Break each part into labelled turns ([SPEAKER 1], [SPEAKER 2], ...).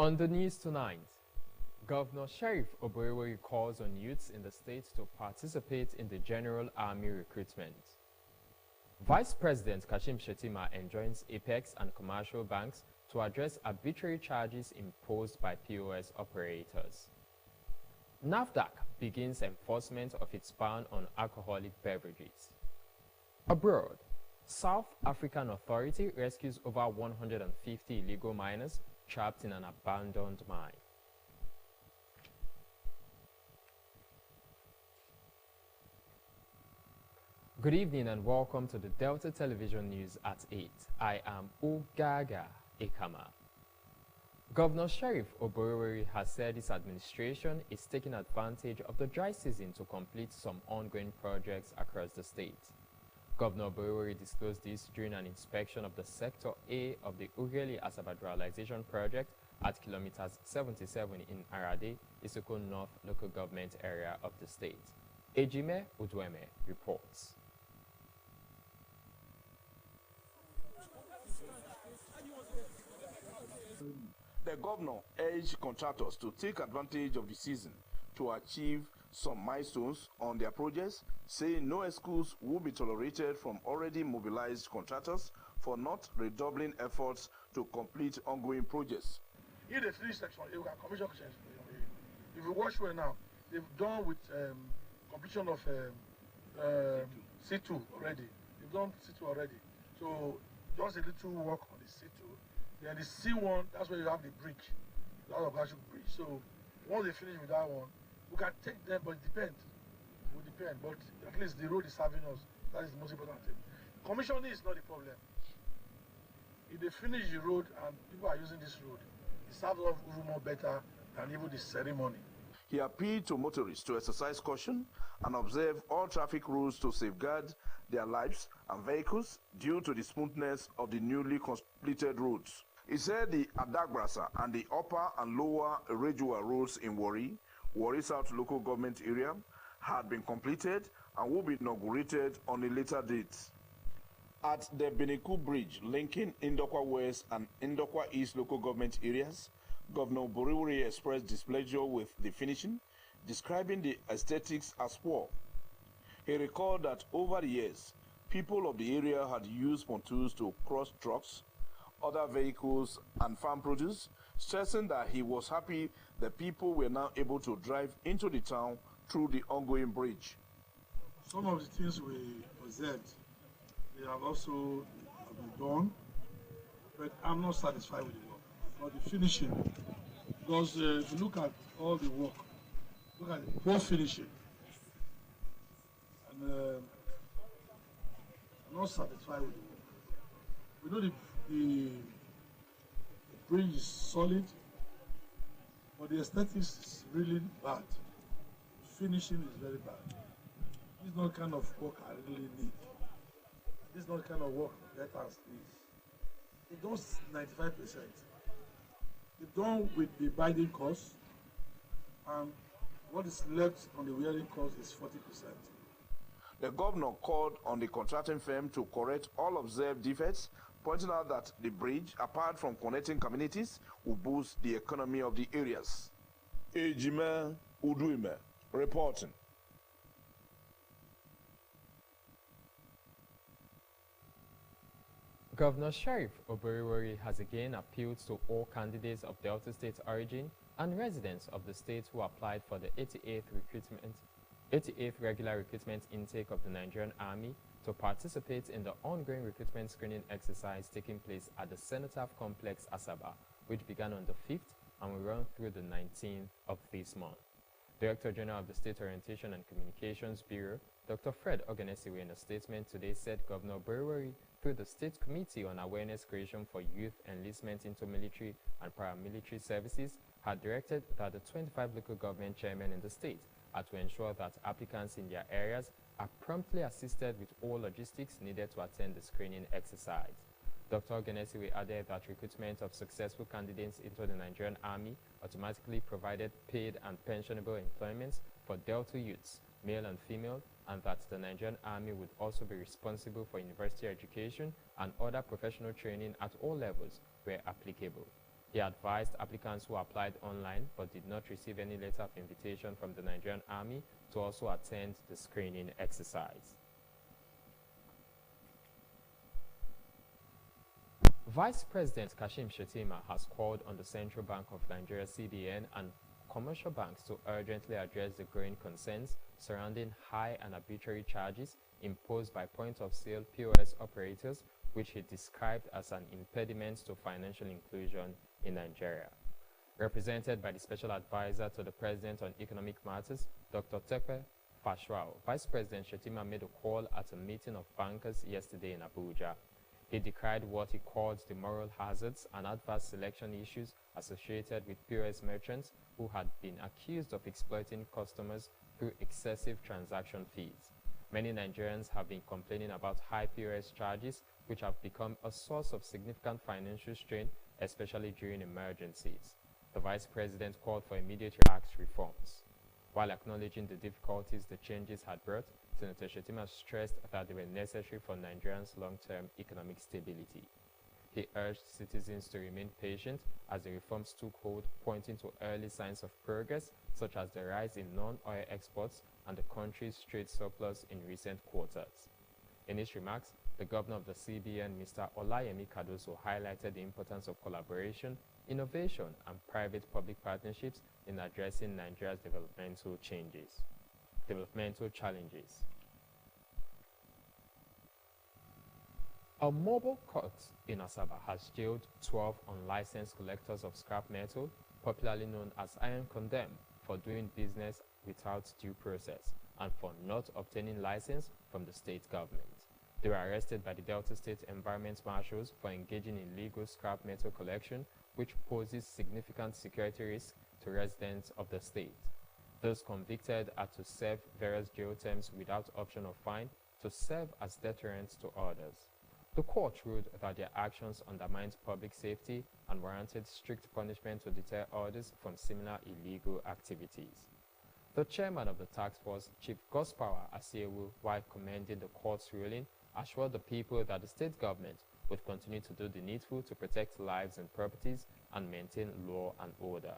[SPEAKER 1] On the news tonight, Governor Sheriff Oborevwori calls on youths in the state to participate in the General Army recruitment. Vice President Kashim Shettima enjoins Apex and commercial banks to address arbitrary charges imposed by POS operators. NAFDAC begins enforcement of its ban on alcoholic beverages. Abroad, South African Authority rescues over 150 illegal miners trapped in an abandoned mine. Good evening and welcome to the Delta Television News at 8. I am Ogaga Ekama. Governor Sheriff Oborevwori has said his administration is taking advantage of the dry season to complete some ongoing projects across the state. Governor Oborevwori disclosed this during an inspection of the Sector A of the Ughelli Asaba Ruralization Project at kilometers 77 in Arade, Isoko North local government area of the state. Ejime Udweme reports.
[SPEAKER 2] The governor urged contractors to take advantage of the season to achieve some milestones on their projects, saying no excuse will be tolerated from already mobilized contractors for not redoubling efforts to complete ongoing projects.
[SPEAKER 3] If they finish section, you can commission section. If you watch well now, they've done with completion of C2 already. They've done C2 already. So just a little work on the C2. Then the C1, that's where you have the bridge, the Agashuk bridge. So once they finish with that one, we can take them, but it depends. It will depend, but at least the road is serving us. That is the most important thing. Commissioning is not the problem. If they finish the road and people are using this road, it serves us even more better than even the ceremony.
[SPEAKER 2] He appealed to motorists to exercise caution and observe all traffic rules to safeguard their lives and vehicles due to the smoothness of the newly completed roads. He said the Adagrasa and the upper and lower Rejua roads in Warri South local government area had been completed and will be inaugurated on a later date. At the Beneku Bridge linking Indokwa West and Indokwa East local government areas, Governor Oborevwori expressed displeasure with the finishing, describing the aesthetics as poor. He recalled that over the years, people of the area had used pontoons to cross trucks, other vehicles and farm produce, stressing that he was happy the people were now able to drive into the town through the ongoing bridge.
[SPEAKER 3] Some of the things we observed, they have also been done, but I'm not satisfied with the work. But the finishing, because if you look at all the work, look at the poor finishing, and I'm not satisfied with the work. We know the bridge is solid, but the aesthetics is really bad. Finishing is very bad. This is not the kind of work I really need. This is not the kind of work that has this. It does 95%. It's done with the binding cost, and what is left on the wearing cost is 40%.
[SPEAKER 2] The governor called on the contracting firm to correct all observed defects, pointing out that the bridge, apart from connecting communities, will boost the economy of the areas. Ejime Udweme reporting.
[SPEAKER 1] Governor Sheriff Oborevwori has again appealed to all candidates of Delta State origin and residents of the state who applied for the 88th regular recruitment intake of the Nigerian Army to participate in the ongoing recruitment screening exercise taking place at the Cenotaph Complex Asaba, which began on the 5th and will run through the 19th of this month. Director General of the State Orientation and Communications Bureau, Dr. Fred Ogenesiwe, in a statement today said Governor Oborevwori, through the State Committee on Awareness Creation for Youth Enlistment into Military and Paramilitary Services, had directed that the 25 local government chairmen in the state are to ensure that applicants in their areas are promptly assisted with all logistics needed to attend the screening exercise. Dr. Ogenesiwe added that recruitment of successful candidates into the Nigerian Army automatically provided paid and pensionable employments for Delta youths, male and female, and that the Nigerian Army would also be responsible for university education and other professional training at all levels where applicable. He advised applicants who applied online but did not receive any letter of invitation from the Nigerian Army to also attend the screening exercise. Vice President Kashim Shettima has called on the Central Bank of Nigeria (CBN) and commercial banks to urgently address the growing concerns surrounding high and arbitrary charges imposed by point-of-sale POS operators, which he described as an impediment to financial inclusion in Nigeria. Represented by the Special Advisor to the President on Economic Matters, Dr. Tepe Fashwao, Vice President Shettima made a call at a meeting of bankers yesterday in Abuja. He decried what he called the moral hazards and adverse selection issues associated with POS merchants who had been accused of exploiting customers through excessive transaction fees. Many Nigerians have been complaining about high POS charges, which have become a source of significant financial strain, especially during emergencies. The Vice President called for immediate tax reforms. While acknowledging the difficulties the changes had brought, Senator Shettima stressed that they were necessary for Nigerians' long-term economic stability. He urged citizens to remain patient as the reforms took hold, pointing to early signs of progress, such as the rise in non-oil exports and the country's trade surplus in recent quarters. In his remarks, the governor of the CBN, Mr. Olayemi Cardoso, highlighted the importance of collaboration, innovation, and private-public partnerships in addressing Nigeria's developmental challenges. A mobile court in Asaba has jailed 12 unlicensed collectors of scrap metal, popularly known as iron condemn, for doing business without due process and for not obtaining license from the state government. They were arrested by the Delta State Environment Marshals for engaging in illegal scrap metal collection, which poses significant security risk to residents of the state. Those convicted are to serve various jail terms without option of fine to serve as deterrents to others. The court ruled that their actions undermined public safety and warranted strict punishment to deter others from similar illegal activities. The chairman of the task force, Chief Gospower Asiewu, while commending the court's ruling, assured the people that the state government would continue to do the needful to protect lives and properties and maintain law and order.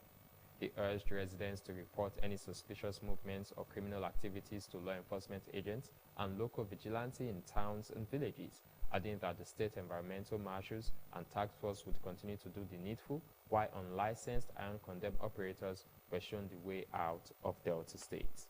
[SPEAKER 1] He urged residents to report any suspicious movements or criminal activities to law enforcement agents and local vigilante in towns and villages, adding that the state environmental marshals and task force would continue to do the needful, while unlicensed iron condemned operators were shown the way out of Delta State.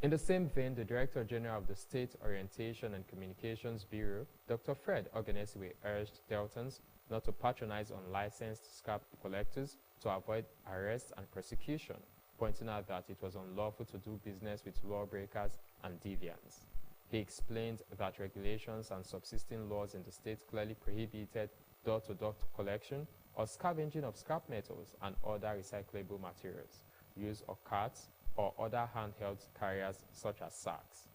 [SPEAKER 1] In the same vein, the Director General of the State Orientation and Communications Bureau, Dr. Fred Ogenesiwe, urged Deltans not to patronize unlicensed scrap collectors to avoid arrest and prosecution, pointing out that it was unlawful to do business with lawbreakers and deviants. He explained that regulations and subsisting laws in the state clearly prohibited door-to-door collection or scavenging of scrap metals and other recyclable materials, use of carts or other handheld carriers such as sacks.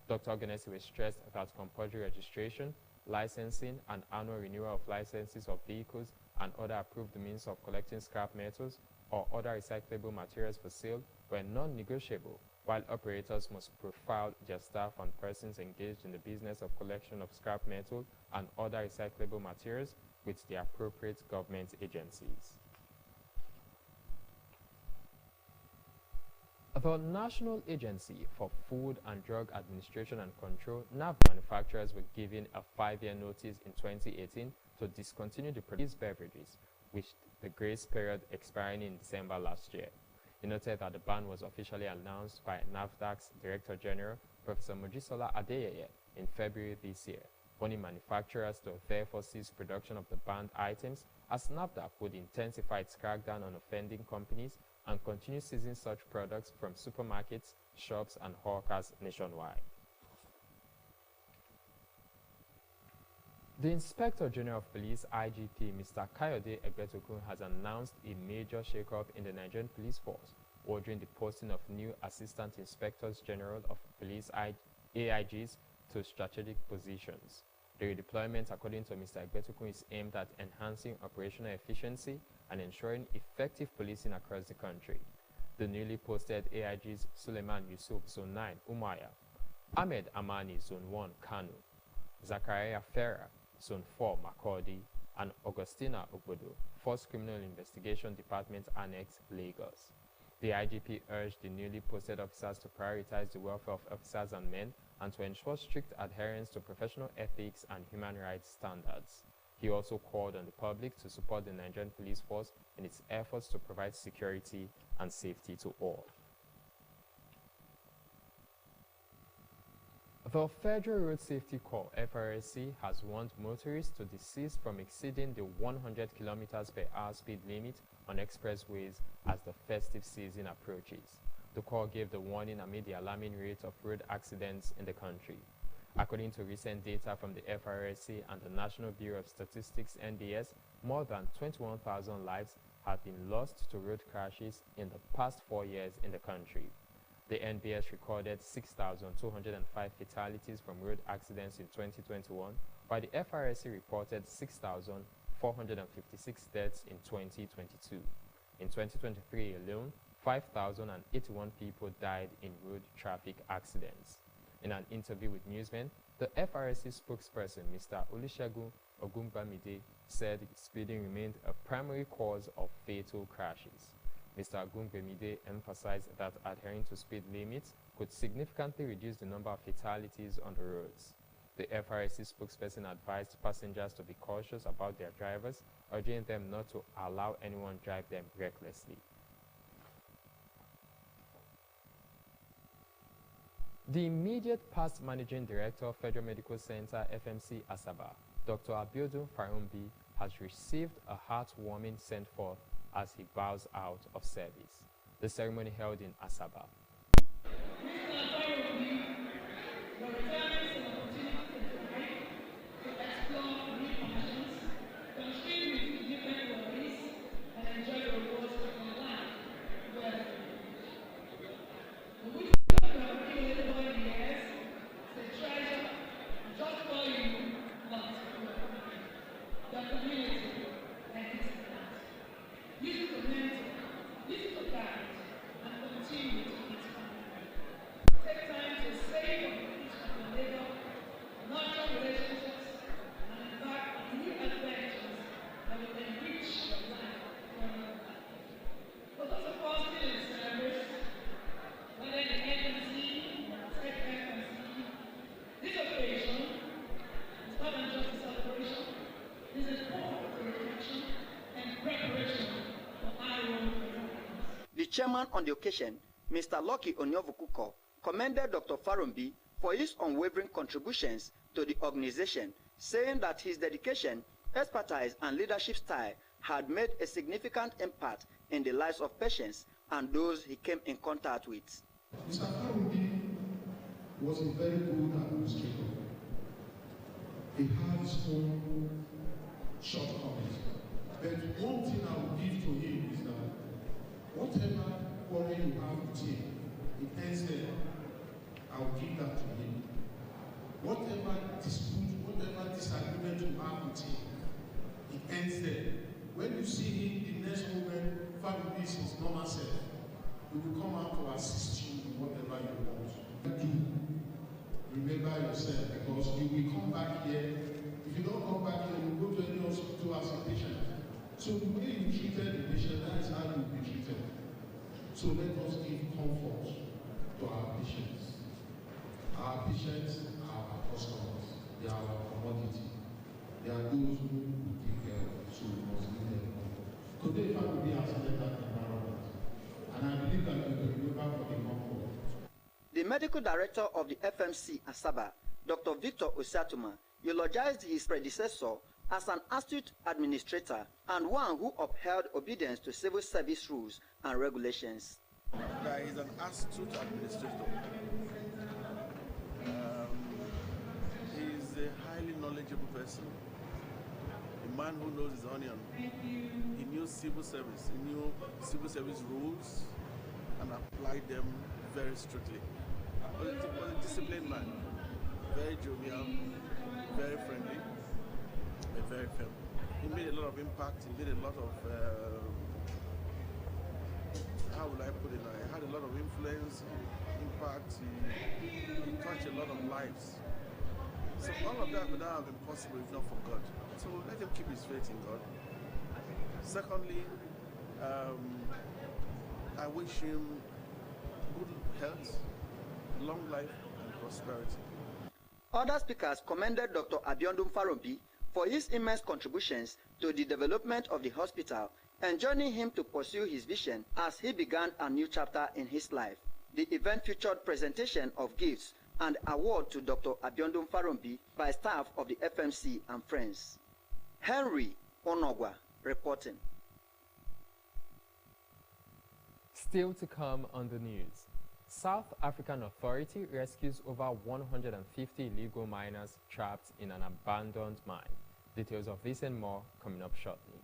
[SPEAKER 1] Dr. Ogenesiwe stressed that compulsory registration, licensing, and annual renewal of licenses of vehicles and other approved means of collecting scrap metals or other recyclable materials for sale were non-negotiable, while operators must profile their staff and persons engaged in the business of collection of scrap metal and other recyclable materials with the appropriate government agencies. The National Agency for Food and Drug Administration and Control, NAF manufacturers were given a 5-year notice in 2018 to discontinue the produced beverages, with the grace period expiring in December last year. He noted that the ban was officially announced by NAFDAC's Director General, Professor Mojisola Adeyeye, in February this year, warning manufacturers to therefore cease production of the banned items, as NAFDAC would intensify its crackdown on offending companies and continue seizing such products from supermarkets, shops, and hawkers nationwide. The Inspector General of Police, IGP, Mr. Kayode Egbetokun, has announced a major shake-up in the Nigerian police force, ordering the posting of new Assistant Inspectors General of Police AIGs to strategic positions. The redeployment, according to Mr. Egbetokun, is aimed at enhancing operational efficiency and ensuring effective policing across the country. The newly posted AIGs Suleiman Yusuf, Zone 9, Umuahia, Ahmed Amani, Zone 1, Kano, Zachariah Ferrer, Zone 4, Makurdi, and Augustina Obodo, Force Criminal Investigation Department Annex, Lagos. The IGP urged the newly posted officers to prioritize the welfare of officers and men and to ensure strict adherence to professional ethics and human rights standards. He also called on the public to support the Nigerian Police Force in its efforts to provide security and safety to all. The Federal Road Safety Corps, FRSC, has warned motorists to desist from exceeding the 100 km per hour speed limit on expressways as the festive season approaches. The Corps gave the warning amid the alarming rate of road accidents in the country. According to recent data from the FRSC and the National Bureau of Statistics (NBS), more than 21,000 lives have been lost to road crashes in the past 4 years in the country. The NBS recorded 6,205 fatalities from road accidents in 2021, while the FRSC reported 6,456 deaths in 2022. In 2023 alone, 5,081 people died in road traffic accidents. In an interview with newsmen, the FRSC spokesperson, Mr. Olusegun Ogunbamide, said speeding remained a primary cause of fatal crashes. Mr. Ogunbamide emphasized that adhering to speed limits could significantly reduce the number of fatalities on the roads. The FRSC spokesperson advised passengers to be cautious about their drivers, urging them not to allow anyone drive them recklessly. The immediate past Managing Director of Federal Medical Center FMC Asaba, Dr. Abiodun Farumbi, has received a heartwarming send-forth as he bows out of service. The ceremony held in Asaba.
[SPEAKER 4] The chairman on the occasion, Mr. Lucky Onyovukuko, commended Dr. Farumbi for his unwavering contributions to the organization, saying that his dedication, expertise, and leadership style had made a significant impact in the lives of patients and those he came in contact with.
[SPEAKER 5] Mr. Farumbi was a very good administrator. He had his own shortcomings. But one thing I will give to him is that whatever quarrel you have with him, it ends there. I will give that to him. Whatever dispute, whatever disagreement you have with him, it ends there. When you see him the next moment, Farumbi is his normal self. We will come out to assist you in whatever you want. Do remember yourself, because you will come back here. If you don't come back here, you will go to any hospital as a patient. So the way you treated the patient, that is how you will be treated. So let us give comfort to our patients. Our patients are our customers. They are our commodity. They are those who we take care of. So we must give them comfort. Today, Farumbi has led that environment. And I believe that we will remember for the comfort.
[SPEAKER 4] The medical director of the FMC Asaba, Dr. Victor Osiatuma, eulogized his predecessor as an astute administrator and one who upheld obedience to civil service rules and regulations.
[SPEAKER 6] He is an astute administrator. He is a highly knowledgeable person, a man who knows his onion. He knew civil service. He knew civil service rules and applied them very strictly. He was a disciplined man, very jovial, very friendly, and very firm. He made a lot of impact. He made a lot of, how would I put it? He had a lot of influence, impact. He touched a lot of lives. So all of that would not have been possible if not for God. So let him keep his faith in God. Secondly, I wish him good health, long life, and prosperity.
[SPEAKER 4] Other speakers commended Dr. Abiodun Farombi for his immense contributions to the development of the hospital and joining him to pursue his vision as he began a new chapter in his life. The event featured presentation of gifts and award to Dr. Abiodun Farombi by staff of the FMC and friends. Henry Onogwa reporting.
[SPEAKER 1] Still to come on the news. South African Authority rescues over 150 illegal miners trapped in an abandoned mine. Details of this and more coming up shortly.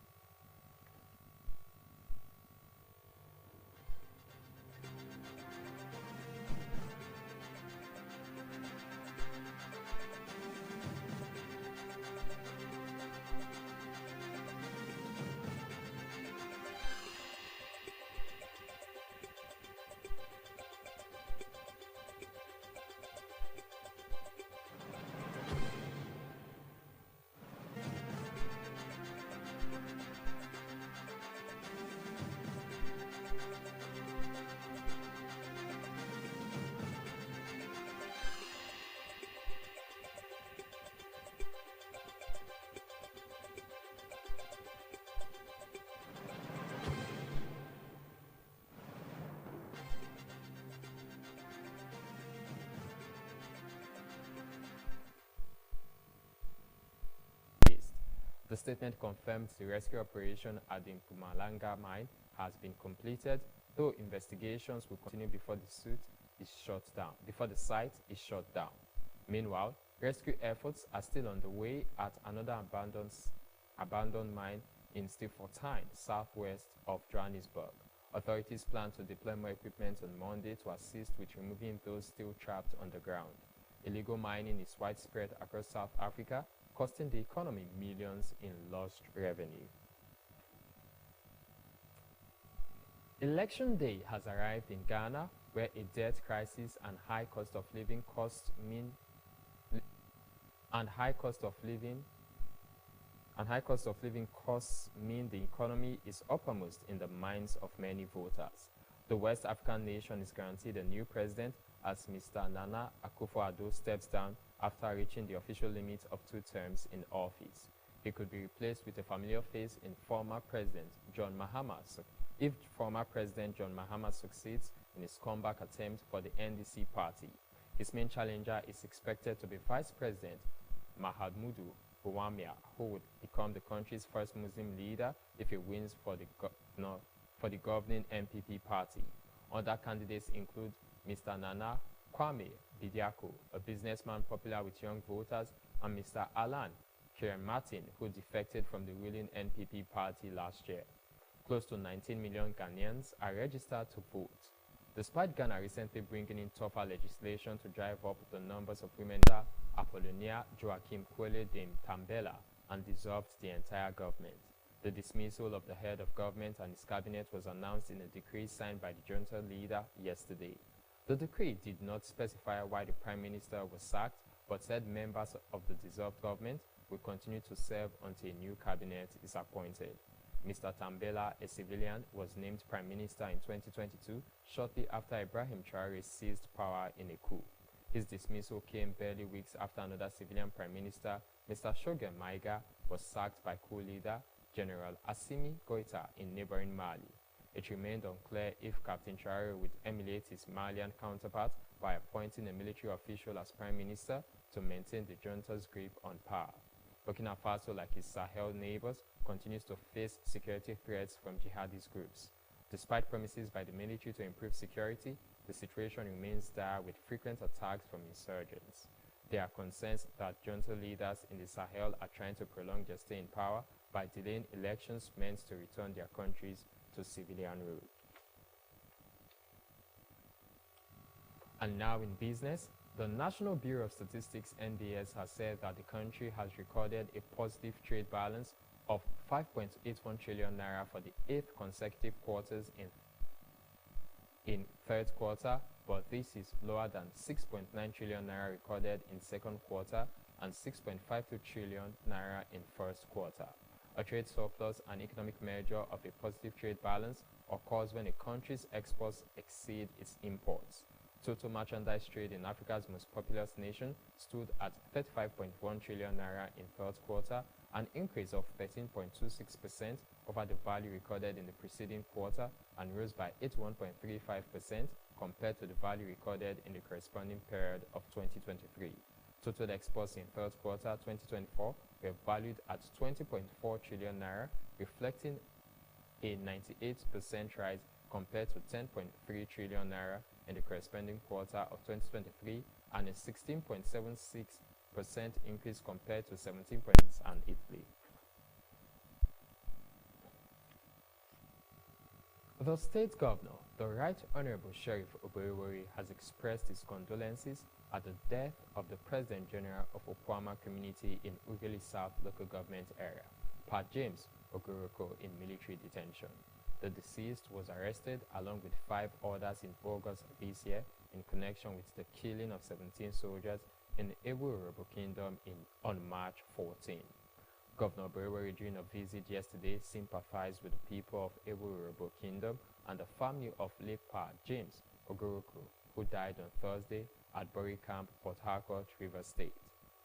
[SPEAKER 1] The statement confirms the rescue operation at the Mpumalanga mine has been completed, though investigations will continue before the site is shut down. Meanwhile, rescue efforts are still underway at another abandoned mine in Stilfontein, southwest of Johannesburg. Authorities plan to deploy more equipment on Monday to assist with removing those still trapped underground. Illegal mining is widespread across South Africa, costing the economy millions in lost revenue. Election day has arrived in Ghana, where a debt crisis and high cost of living costs mean the economy is uppermost in the minds of many voters. The West African nation is guaranteed a new president as Mr. Nana Akufo-Addo steps down after reaching the official limit of 2 terms in office. He could be replaced with a familiar face in former President John Mahama. If former President John Mahama succeeds in his comeback attempt for the NDC party, his main challenger is expected to be Vice President Mahamudu Bawumia, who would become the country's first Muslim leader if he wins for the governing MPP party. Other candidates include Mr. Nana Kwame Bediako, a businessman popular with young voters, and Mr. Alan Kyerematen, who defected from the ruling NPP party last year. Close to 19 million Ghanaians are registered to vote. Despite Ghana recently bringing in tougher legislation to drive up the numbers of women, Apollonia Joachim Kwele Dame Tambela and dissolved the entire government. The dismissal of the head of government and his cabinet was announced in a decree signed by the junta leader yesterday. The decree did not specify why the Prime Minister was sacked, but said members of the dissolved government will continue to serve until a new cabinet is appointed. Mr. Tambela, a civilian, was named Prime Minister in 2022, shortly after Ibrahim Traore seized power in a coup. His dismissal came barely weeks after another civilian Prime Minister, Mr. Shogun Maiga, was sacked by coup leader General Assimi Goïta in neighboring Mali. It remained unclear if Captain Traore would emulate his Malian counterpart by appointing a military official as Prime Minister to maintain the junta's grip on power. Burkina Faso, like its Sahel neighbors, continues to face security threats from jihadist groups. Despite promises by the military to improve security, the situation remains dire with frequent attacks from insurgents. There are concerns that junta leaders in the Sahel are trying to prolong their stay in power by delaying elections meant to return their countries to civilian rule. And now in business, the National Bureau of Statistics (NBS) has said that the country has recorded a positive trade balance of 5.81 trillion naira for the 8th consecutive quarters in third quarter, but this is lower than 6.9 trillion naira recorded in second quarter and 6.52 trillion naira in first quarter. A trade surplus, an economic measure of a positive trade balance, occurs when a country's exports exceed its imports. Total merchandise trade in Africa's most populous nation stood at 35.1 trillion naira in third quarter, an increase of 13.26% over the value recorded in the preceding quarter, and rose by 81.35% compared to the value recorded in the corresponding period of 2023. Total exports in third quarter 2024 were valued at 20.4 trillion naira, reflecting a 98% rise compared to 10.3 trillion naira in the corresponding quarter of 2023, and a 16.76% increase compared to 17 points and Italy. The state governor, the Right Honorable Sheriff Oborevwori, has expressed his condolences at the death of the President General of Okwama community in Ughelli South local government area, Pa James Ogoroko, in military detention. The deceased was arrested along with 5 others in August this year in connection with the killing of 17 soldiers in the Ebu Urhobo Kingdom on March 14. Governor Oborevwori, during a visit yesterday, sympathized with the people of Ebu Urhobo Kingdom and the family of late Pa James Ogoroko, who died on Thursday at Bury Camp, Port Harcourt, Rivers State.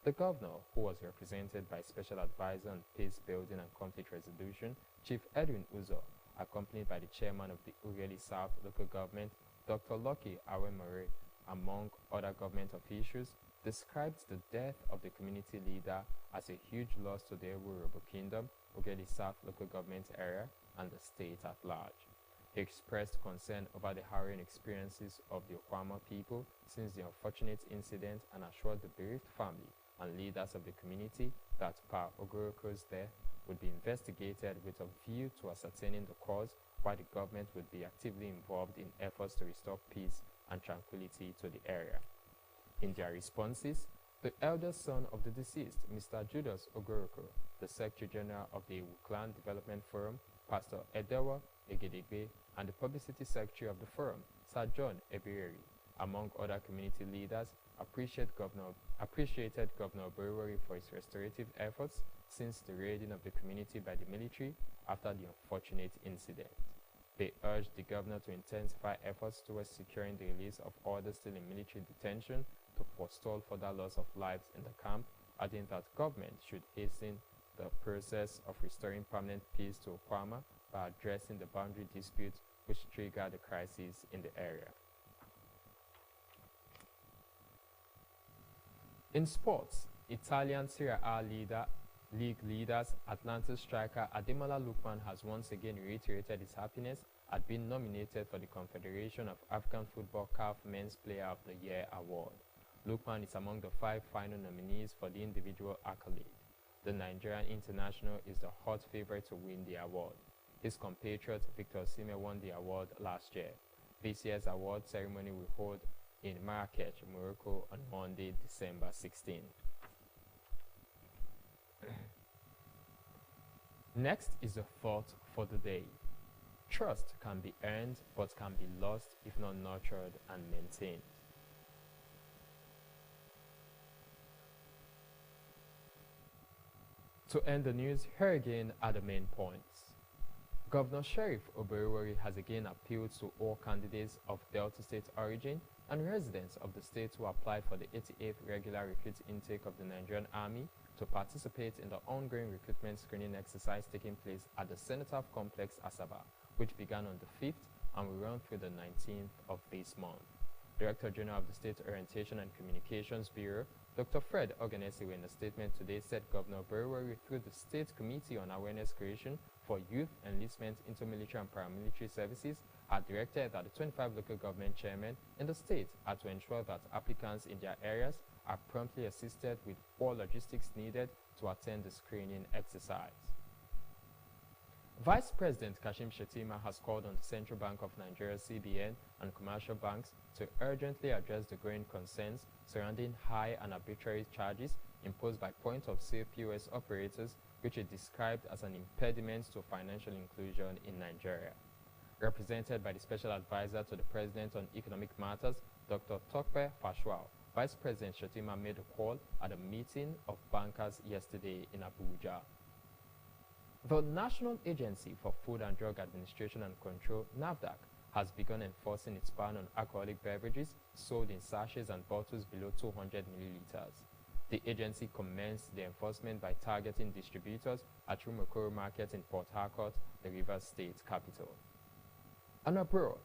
[SPEAKER 1] The governor, who was represented by Special Advisor on Peace Building and Conflict Resolution, Chief Edwin Uzo, accompanied by the chairman of the Ughelli South local government, Dr. Lucky Awemore, among other government officials, described the death of the community leader as a huge loss to the Ebu Urhobo Kingdom, Ughelli South local government area, and the state at large. He expressed concern over the harrowing experiences of the Okwama people since the unfortunate incident, and assured the bereaved family and leaders of the community that Pa Ogoroko's death would be investigated with a view to ascertaining the cause, while the government would be actively involved in efforts to restore peace and tranquility to the area. In their responses, the eldest son of the deceased, Mr. Judas Ogoroko, the Secretary General of the Ewu Clan Development Forum, Pastor Edewa Egedegbe, and the Publicity Secretary of the Forum, Sir John Ebireri, among other community leaders, appreciated Governor Oborevwori for his restorative efforts since the raiding of the community by the military after the unfortunate incident. They urged the governor to intensify efforts towards securing the release of others still in military detention to forestall further loss of lives in the camp, adding that government should hasten the process of restoring permanent peace to Okwama by addressing the boundary disputes which triggered the crisis in the area. In sports, Italian Serie A league leaders Atalanta striker Ademola Lookman has once again reiterated his happiness at being nominated for the Confederation of African Football CAF Men's Player of the Year award. Lookman is among the 5 final nominees for the individual accolade. The Nigerian international is the hot favorite to win the award. His compatriot Victor Osimhen won the award last year. This year's award ceremony will hold in Marrakech, Morocco on Monday, December 16. Next is the thought for the day. Trust can be earned but can be lost if not nurtured and maintained. To end the news, here again are the main points. Governor Sheriff Oborevwori has again appealed to all candidates of Delta State origin and residents of the state who applied for the 88th regular recruit intake of the Nigerian Army to participate in the ongoing recruitment screening exercise taking place at the Cenotaph Complex, Asaba, which began on the 5th and will run through the 19th of this month. Director General of the State Orientation and Communications Bureau, Dr. Fred Oganesiwe, in a statement today, said Governor Oborevwori, through the State Committee on Awareness Creation for Youth Enlistment into Military and Paramilitary Services, had directed that the 25 local government chairmen in the state are to ensure that applicants in their areas are promptly assisted with all logistics needed to attend the screening exercise. Vice President Kashim Shettima has called on the Central Bank of Nigeria (CBN) and commercial banks to urgently address the growing concerns surrounding high and arbitrary charges imposed by point-of-sale POS operators, which is described as an impediment to financial inclusion in Nigeria. Represented by the Special Advisor to the President on Economic Matters, Dr. Tokpe Fashwal, Vice President Shettima made a call at a meeting of bankers yesterday in Abuja. The National Agency for Food and Drug Administration and Control, NAFDAC, has begun enforcing its ban on alcoholic beverages sold in sachets and bottles below 200 milliliters. The agency commenced the enforcement by targeting distributors at Rumokoro Market in Port Harcourt, the Rivers State capital. And abroad,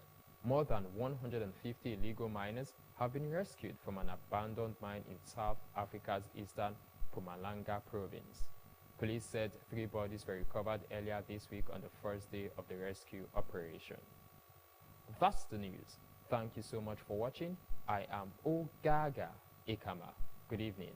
[SPEAKER 1] more than 150 illegal miners have been rescued from an abandoned mine in South Africa's eastern Mpumalanga province. Police said 3 bodies were recovered earlier this week on the first day of the rescue operation. That's the news. Thank you so much for watching. I am Ogaga Ikama. Good evening.